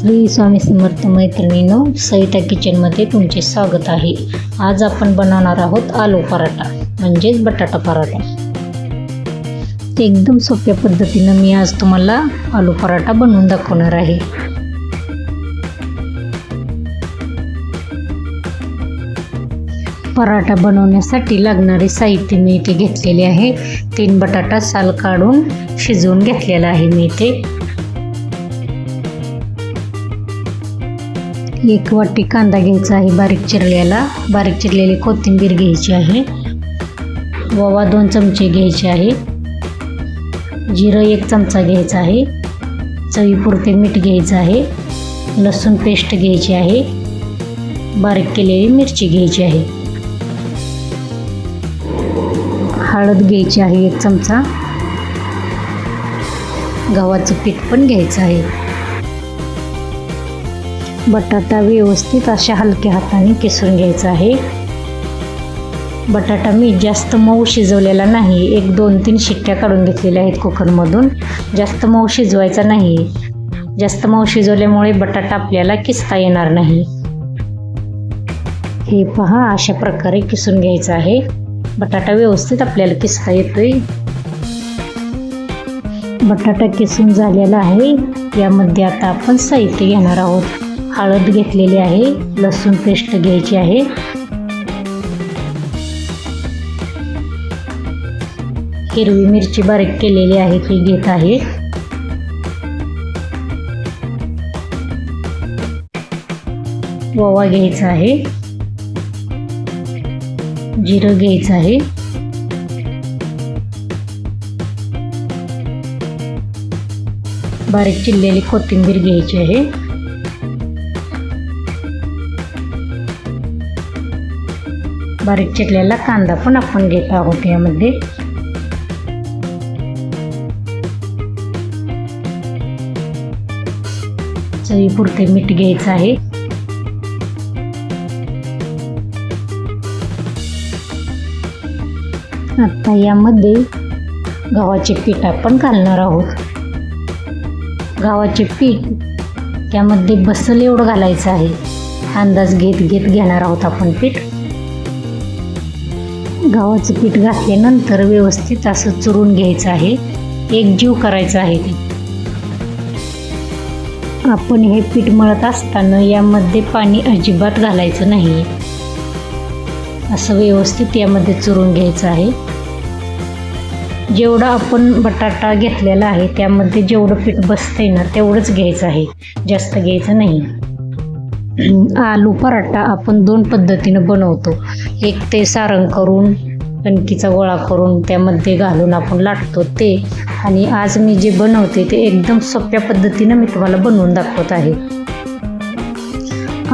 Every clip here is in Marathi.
श्री स्वामी समर्थ मैत्रिणींनो, सविता किचनमध्ये तुमचे स्वागत आहे। आज आपण बनवणार आहोत आलू पराठा म्हणजेच बटाटा पराठा। एकदम सोप्या पद्धतीने मी आज तुम्हाला आलू पराठा बनवून दाखवणार आहे। पराठा बनवण्यासाठी लागणारे साहित्य मी इथे घेतलेले आहे। 3 बटाटा साल काढून शिजवून घेतलेला आहे मी इथे। 1 वाटी कांदा घ्यायचा आहे बारीक चिरलेला, बारीक चिरलेली कोथिंबीर घ्यायची आहे, ओवा 2 चमचे घ्यायचे आहे, जिरं 1 चमचा घ्यायचा आहे, चवीपुरते मीठ घ्यायचं आहे, लसूण पेस्ट घ्यायची आहे, बारीक केलेली मिरची घ्यायची आहे, हळद घ्यायची आहे 1 चमचा, गव्हाचं पीठ पण घ्यायचं आहे। बटाटा व्यवस्थित अशा हलक्या हाताने किसून घ्यायचा आहे। बटाटा मी जास्त मऊ शिजवलेला नाही, 1-2-3 शिट्ट्या काढून घेतलेल्या आहेत कुकरमधून। जास्त मऊ शिजवायचा नाही, जास्त मऊ शिजवल्यामुळे बटाटा आपल्याला किसता येणार नाही। हे पहा, अशा प्रकारे किसून घ्यायचा आहे। बटाटा व्यवस्थित आपल्याला किसता येतोय। बटाटा किसून झालेला आहे। यामध्ये आता आपण साहित्य घेणार आहोत। हळद घेतलेली आहे, लसूण पेस्ट घ्यायची आहे, हिरवी मिरची बारीक केलेली आहे ती घेत आहे, ओवा घ्यायचा आहे, जिरं घ्यायचं आहे, बारीक चिरलेली कोथिंबीर घ्यायची आहे, बारीक चिरलेला कांदा पण आपण घेत आहोत यामध्ये। चवीपुरते मीठ घ्यायचं आहे, आता यामध्ये गव्हाचे पीठ आपण घालणार आहोत। गव्हाचे पीठ त्यामध्ये बसल एवढं घालायचं आहे, अंदाज घेत घेणार आहोत आपण पीठ। गव्हाचं पीठ घातल्यानंतर व्यवस्थित असं चुरून घ्यायचं आहे, एकजीव करायचं आहे ते। आपण हे पीठ मळत असताना यामध्ये पाणी अजिबात घालायचं नाही, असं व्यवस्थित यामध्ये चुरून घ्यायचं आहे। जेवढा आपण बटाटा घेतलेला आहे त्यामध्ये जेवढं पीठ बसतंय ना तेवढंच घ्यायचं आहे, जास्त घ्यायचं नाही। आलू पराठा आपण 2 पद्धतीने बनवतो। एक ते सारण करून कणकीचा गोळा करून त्यामध्ये घालून आपण लाटतो ते, आणि आज मी जे बनवते ते एकदम सोप्या पद्धतीने मी तुम्हाला बनवून दाखवत आहे।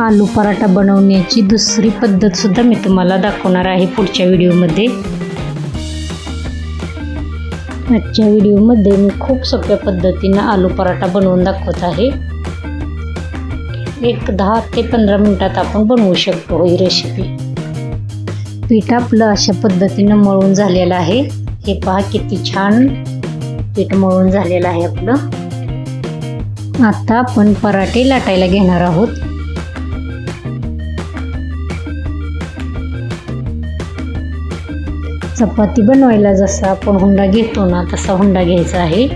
आलू पराठा बनवण्याची दुसरी पद्धत सुद्धा मी तुम्हाला दाखवणार आहे पुढच्या व्हिडिओमध्ये। आजच्या व्हिडिओमध्ये मी खूप सोप्या पद्धतीने आलू पराठा बनवून दाखवत आहे। 10 ते 15 मिनिटात आपण बनवू शकतो ही रेसिपी। पीठ आपलं अशा पद्धतीनं मळून झालेलं आहे। हे पहा किती छान पीठ मळून झालेलं आहे आपलं। आता आपण पराठे लाटायला घेणार आहोत। चपाती बनवायला जसा आपण हुंडा घेतो ना तसा हुंडा घ्यायचा आहे।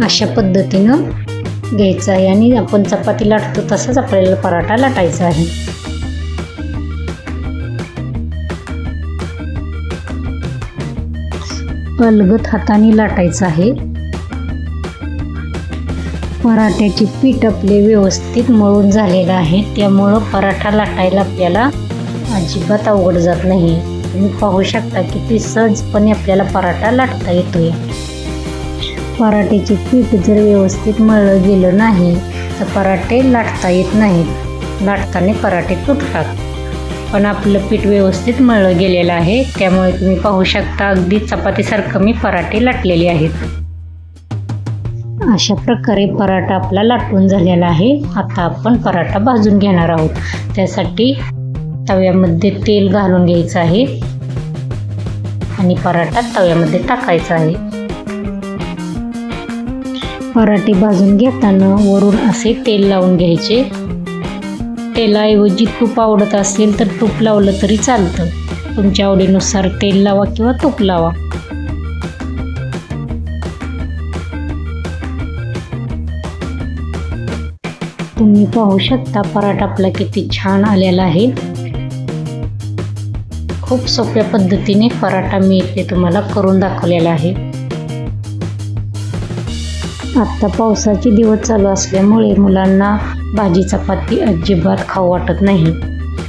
अशा पद्धतीनं घ्यायचं आहे आणि आपण चपाती लाटतो तसंच आपल्याला पराठा लाटायचा आहे। अलगद हाताने लाटायचं आहे। पराठ्याचे पीठ आपले व्यवस्थित मळून झालेलं आहे, त्यामुळं पराठा लाटायला आपल्याला अजिबात अवघड जात नाही। तुम्ही पाहू शकता किती सहजपणे आपल्याला पराठा लाटता येतोय। पराठ्याचे पीठ जर व्यवस्थित मळलं गेलं नाही तर पराठे लाटता येत नाहीत, लाटताना पराठे तुटतात। पण आपलं पीठ व्यवस्थित मळलं गेलेलं आहे, त्यामुळे तुम्ही पाहू शकता अगदी चपातीसारखं मी पराठे लाटलेले आहेत। अशा प्रकारे पराठा आपला लाटून झालेला आहे। आता आपण पराठा भाजून घेणार आहोत। त्यासाठी तव्यामध्ये तेल घालून घ्यायचं आहे आणि पराठा तव्यामध्ये टाकायचा आहे। पराठे भाजून घेताना वरून असे तेल लावून घ्यायचे. तेलाऐवजी तूप आवडत असेल तर तूप लावलं तरी चालतं. तुमच्या आवडीनुसार तेल लावा किंवा तूप लावा. तुम्ही पाहू शकता पराठा आपला किती छान आलेला आहे. खूप सोप्या पद्धतीने पराठा मी इथे तुम्हाला करून दाखवलेला आहे. आत्ता पावसाचे दिवस चालू असल्यामुळे मुलांना भाजी चपाती अजिबात खाऊ वाटत नाही.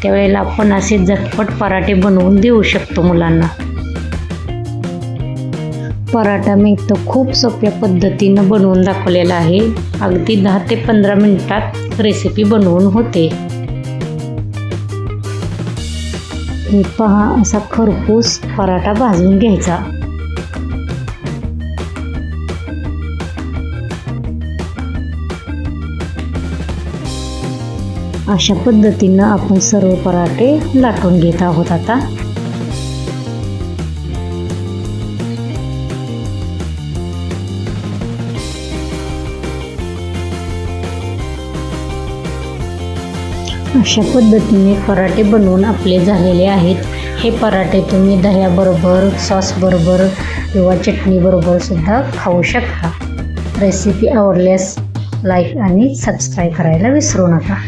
त्यावेळेला आपण असे झटपट पराठे बनवून देऊ शकतो मुलांना. पराठा मी इथं खूप सोप्या पद्धतीनं बनवून दाखवलेला आहे. अगदी 10 ते 15 मिनिटात रेसिपी बनवून होते. हे पहा, असा खरपूस पराठा भाजून घ्यायचा. अशा पद्धतीनं आपण सर्व पराठे लाटून घेत आहोत. आता अशा पद्धतीने पराठे बनवून आपले झालेले आहेत. हे पराठे तुम्ही दह्याबरोबर, सॉसबरोबर किंवा चटणीबरोबर सुद्धा खाऊ शकता. रेसिपी आवडल्यास लाईक आणि सबस्क्राईब करायला विसरू नका.